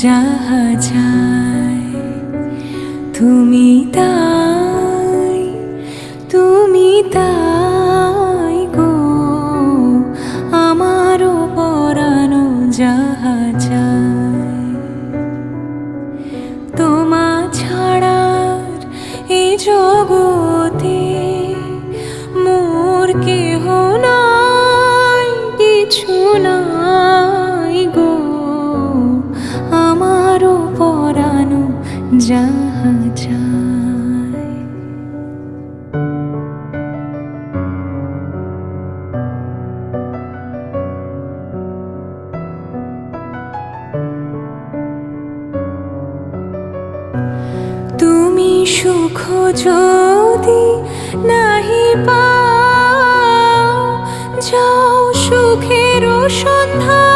যাহা চাই তুমি তাই, তুমি তাই গো আমারও পরানো যাহা চাই। তোমা ছাড়ার এই জগতে মোর কেহ নাই, কিছু নাই গো আমারও পরানো যাহা চাই। তুমি সুখ যদি নাহি পাও, যাও সুখের সন্ধান।